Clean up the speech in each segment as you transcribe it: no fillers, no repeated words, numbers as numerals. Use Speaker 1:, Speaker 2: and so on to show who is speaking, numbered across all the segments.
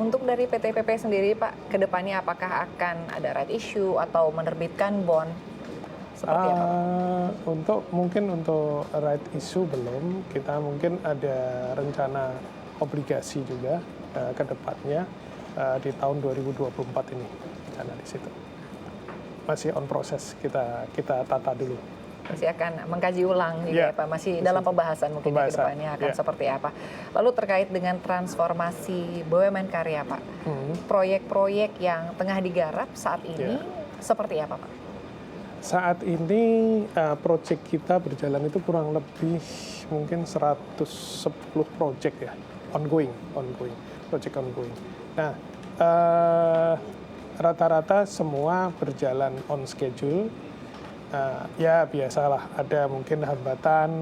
Speaker 1: Untuk dari PTPP sendiri Pak, ke depannya apakah akan ada right issue atau menerbitkan bond? Seperti apa Pak?
Speaker 2: Untuk right issue belum, kita mungkin ada rencana obligasi juga ke depannya di tahun 2024 ini, rencana di situ. Masih on proses, kita tata dulu.
Speaker 1: Masih akan mengkaji ulang juga ya Pak, masih dalam pembahasan mungkin ke depannya akan seperti apa. Lalu terkait dengan transformasi BUMN Karya Pak, proyek-proyek yang tengah digarap saat ini seperti apa Pak?
Speaker 2: Saat ini proyek kita berjalan itu kurang lebih mungkin 110 proyek ya, proyek ongoing. Nah, rata-rata semua berjalan on schedule. Ya biasalah, ada mungkin hambatan,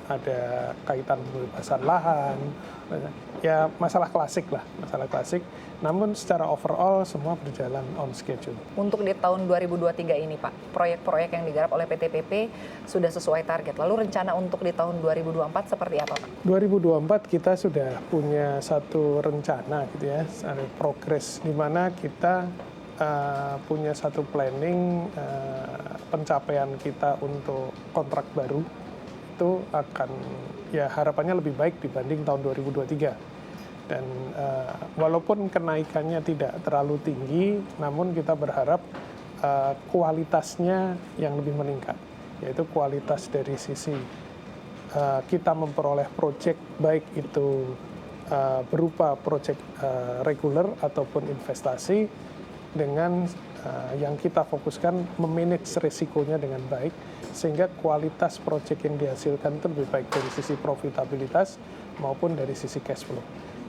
Speaker 2: ada kaitan pembebasan lahan, ya masalah klasik. Namun secara overall semua berjalan on schedule.
Speaker 1: Untuk di tahun 2023 ini Pak, proyek-proyek yang digarap oleh PT PP sudah sesuai target. Lalu rencana untuk di tahun 2024 seperti apa Pak?
Speaker 2: 2024 kita sudah punya satu rencana gitu ya, ada progres di mana kita punya satu planning pencapaian kita untuk kontrak baru itu akan ya harapannya lebih baik dibanding tahun 2023. Dan walaupun kenaikannya tidak terlalu tinggi, namun kita berharap kualitasnya yang lebih meningkat, yaitu kualitas dari sisi kita memperoleh proyek baik itu berupa proyek reguler ataupun investasi dengan yang kita fokuskan memanage risikonya dengan baik sehingga kualitas proyek yang dihasilkan itu lebih baik dari sisi profitabilitas maupun dari sisi cash flow.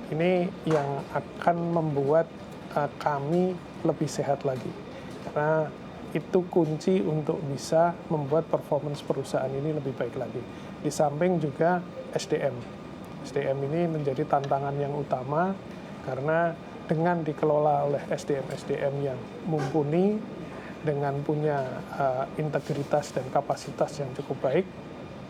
Speaker 2: Ini yang akan membuat kami lebih sehat lagi karena itu kunci untuk bisa membuat performance perusahaan ini lebih baik lagi. Di samping juga SDM ini menjadi tantangan yang utama karena dengan dikelola oleh SDM yang mumpuni, dengan punya integritas dan kapasitas yang cukup baik,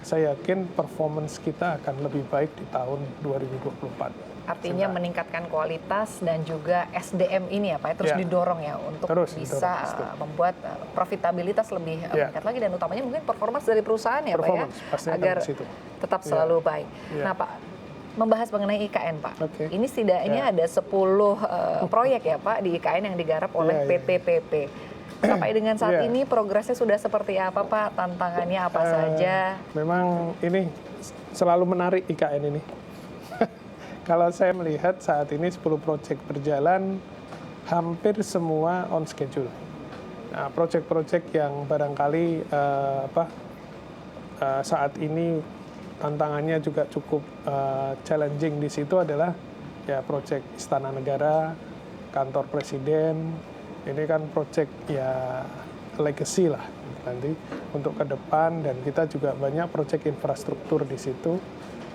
Speaker 2: saya yakin performance kita akan lebih baik di tahun 2024.
Speaker 1: Artinya meningkatkan kualitas dan juga SDM ini ya Pak, terus didorong ya untuk bisa membuat profitabilitas lebih meningkat lagi dan utamanya mungkin performance dari perusahaan ya Pak ya, agar tetap selalu baik. Nah Pak, membahas mengenai IKN Pak. Ini setidaknya ada 10 proyek ya Pak di IKN yang digarap oleh PTPP. Sampai dengan saat ini progresnya sudah seperti apa Pak? Tantangannya apa saja?
Speaker 2: Memang ini selalu menarik IKN ini. Kalau saya melihat saat ini 10 proyek berjalan, hampir semua on schedule. Nah, proyek-proyek yang barangkali saat ini tantangannya juga cukup challenging di situ adalah ya proyek Istana Negara, kantor Presiden. Ini kan proyek ya legacy lah nanti untuk ke depan, dan kita juga banyak proyek infrastruktur di situ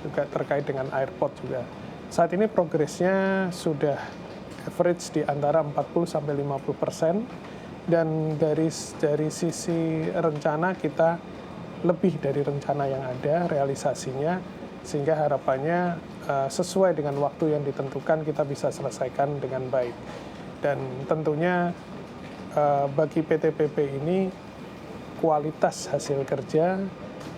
Speaker 2: juga terkait dengan airport juga. Saat ini progresnya sudah average di antara 40-50%, dan dari sisi rencana kita lebih dari rencana yang ada realisasinya, sehingga harapannya sesuai dengan waktu yang ditentukan kita bisa selesaikan dengan baik. Dan tentunya bagi PTPP ini kualitas hasil kerja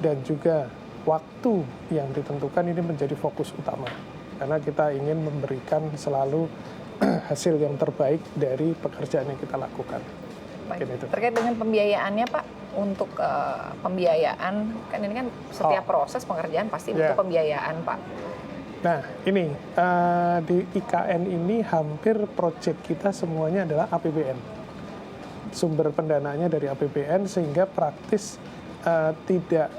Speaker 2: dan juga waktu yang ditentukan ini menjadi fokus utama, karena kita ingin memberikan selalu hasil yang terbaik dari pekerjaan yang kita lakukan.
Speaker 1: Terkait dengan pembiayaannya Pak, untuk pembiayaan kan ini kan setiap proses pengerjaan pasti butuh pembiayaan Pak.
Speaker 2: Nah ini di IKN ini hampir proyek kita semuanya adalah APBN, sumber pendanaannya dari APBN, sehingga praktis tidak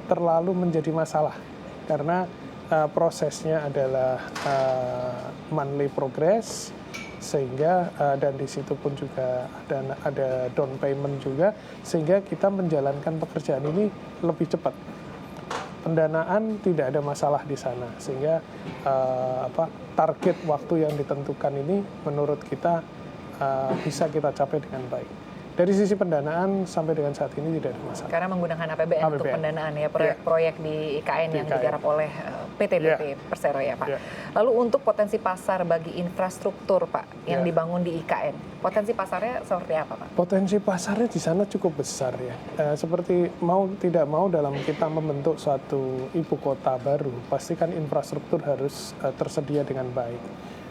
Speaker 2: terlalu menjadi masalah karena prosesnya adalah monthly progress, sehingga dan di situ pun juga ada down payment juga, sehingga kita menjalankan pekerjaan ini lebih cepat. Pendanaan tidak ada masalah di sana, sehingga target waktu yang ditentukan ini menurut kita bisa kita capai dengan baik. Dari sisi pendanaan sampai dengan saat ini tidak ada masalah.
Speaker 1: Karena menggunakan APBN untuk pendanaan ya, proyek-proyek di IKN yang digarap oleh PT Persero ya Pak. Lalu untuk potensi pasar bagi infrastruktur Pak yang dibangun di IKN, potensi pasarnya seperti apa Pak?
Speaker 2: Potensi pasarnya di sana cukup besar ya. Seperti mau tidak mau dalam kita membentuk suatu ibu kota baru, pastikan infrastruktur harus tersedia dengan baik.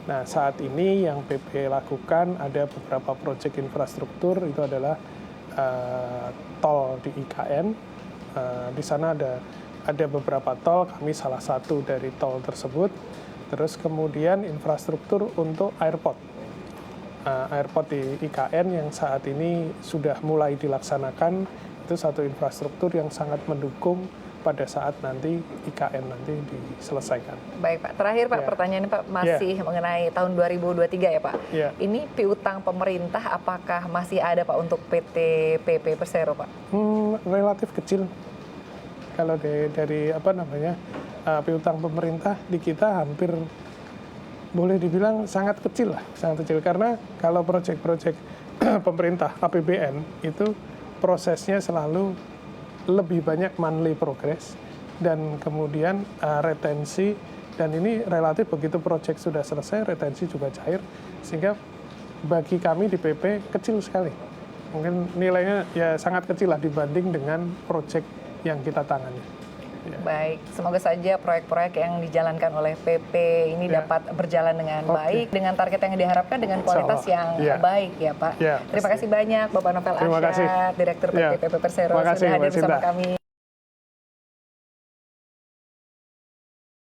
Speaker 2: Nah, saat ini yang PP lakukan ada beberapa proyek infrastruktur, itu adalah tol di IKN. Di sana ada beberapa tol, kami salah satu dari tol tersebut. Terus kemudian infrastruktur untuk airport. Airport di IKN yang saat ini sudah mulai dilaksanakan, itu satu infrastruktur yang sangat mendukung pada saat nanti IKN nanti diselesaikan.
Speaker 1: Baik Pak, terakhir Pak, pertanyaannya Pak masih mengenai tahun 2023 ya Pak. Ini piutang pemerintah apakah masih ada Pak untuk PT PP Persero Pak?
Speaker 2: Relatif kecil. Kalau dari piutang pemerintah di kita hampir boleh dibilang sangat kecil lah, sangat kecil, karena kalau proyek-proyek pemerintah APBN itu prosesnya selalu lebih banyak monthly progress dan kemudian retensi, dan ini relatif begitu proyek sudah selesai retensi juga cair, sehingga bagi kami di PP kecil sekali, mungkin nilainya ya sangat kecil lah dibanding dengan proyek yang kita tangani.
Speaker 1: Baik, semoga saja proyek-proyek yang dijalankan oleh PP ini dapat berjalan dengan baik, dengan target yang diharapkan, dengan kualitas yang baik ya Pak. Terima kasih banyak Bapak Novel Arsyad, Direktur PT PP Persero sudah hadir bersama kami.